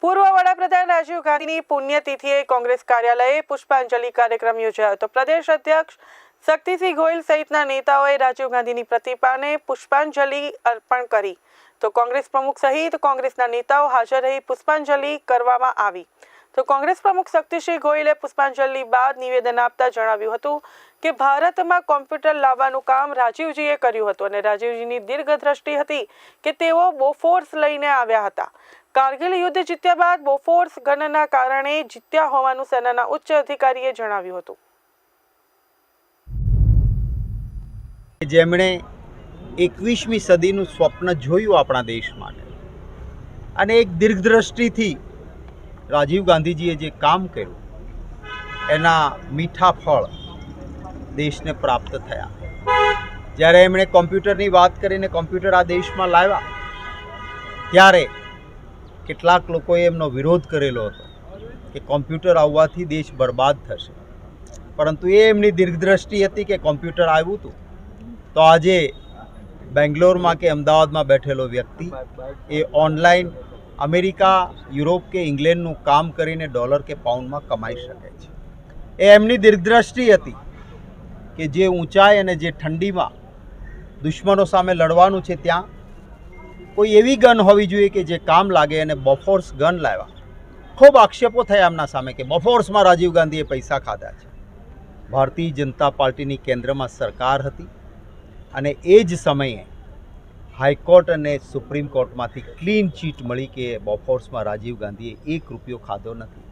પૂર્વ વડાપ્રધાન રાજીવ ગાંધીની પુણ્યતિથિએ કોંગ્રેસ કાર્યાલયે પુષ્પાંજલિ કાર્યક્રમ યોજાયો હતો। પ્રદેશ અધ્યક્ષ શક્તિસિંહ ગોહિલ સહિતના નેતાઓએ રાજીવ ગાંધીની પ્રતિમાને પુષ્પાંજલિ અર્પણ કરી તો કોંગ્રેસ પ્રમુખ સહિત કોંગ્રેસના નેતાઓ હાજર રહી પુષ્પાંજલિ કરવામાં આવી। તો કોંગ્રેસ પ્રમુખ શક્તિસિંહ ગોહિલે પુષ્પાંજલિ બાદ નિવેદન આપતા જણાવ્યું હતું કે ભારતમાં કોમ્પ્યુટર લાવવાનું કામ રાજીવજીએ કર્યું હતું અને રાજીવજીની દીર્ઘદ્રષ્ટિ હતી કે તેઓ બોફોર્સ લઈને આવ્યા હતા। કારગિલ યુદ્ધ જીત્યા બાદ બોફોર્સ ગનના કારણે જીત્યા હોવાનું સેનાના ઉચ્ચ અધિકારીએ જણાવ્યું હતું। જેમણે 21મી સદીનું સ્વપ્ન જોયું આપણા દેશ માટે અને એક દીર્ઘદ્રષ્ટિથી રાજીવ ગાંધીજીએ જે કામ કર્યું એના મીઠા ફળ દેશને પ્રાપ્ત થયા। જ્યારે એમણે કોમ્પ્યુટરની વાત કરીને કોમ્પ્યુટર આ દેશમાં લાવ્યા ત્યારે કેટલાક લોકોએ એમનો વિરોધ કરેલો હતો કે કોમ્પ્યુટર આવવાથી દેશ બરબાદ થશે, પરંતુ એ એમની દીર્ઘદ્રષ્ટિ હતી કે કોમ્પ્યુટર આવ્યું હતું તો આજે બેંગ્લોરમાં કે અમદાવાદમાં બેઠેલો વ્યક્તિ એ ઓનલાઈન અમેરિકા, યુરોપ કે ઇંગ્લેન્ડનું કામ કરીને ડોલર કે પાઉન્ડમાં કમાઈ શકે છે। એ એમની દીર્ઘદ્રષ્ટિ હતી કે જે ઊંચાઈ અને જે ઠંડીમાં દુશ્મનો સામે લડવાનું છે ત્યાં કોઈ એવી ગન હોવી જોઈએ કે જે કામ લાગે, અને બોફોર્સ ગન લાવ્યા। ખૂબ આક્ષેપો થયા એમના સામે કે બોફોર્સમાં રાજીવ ગાંધીએ પૈસા ખાધા છે। ભારતીય જનતા પાર્ટીની કેન્દ્રમાં સરકાર હતી અને એ જ સમયે હાઈકોર્ટ અને સુપ્રીમ કોર્ટમાંથી ક્લીન ચીટ મળી કે બોફોર્સમાં રાજીવ ગાંધીએ 1 રૂપિયો ખાધો નથી।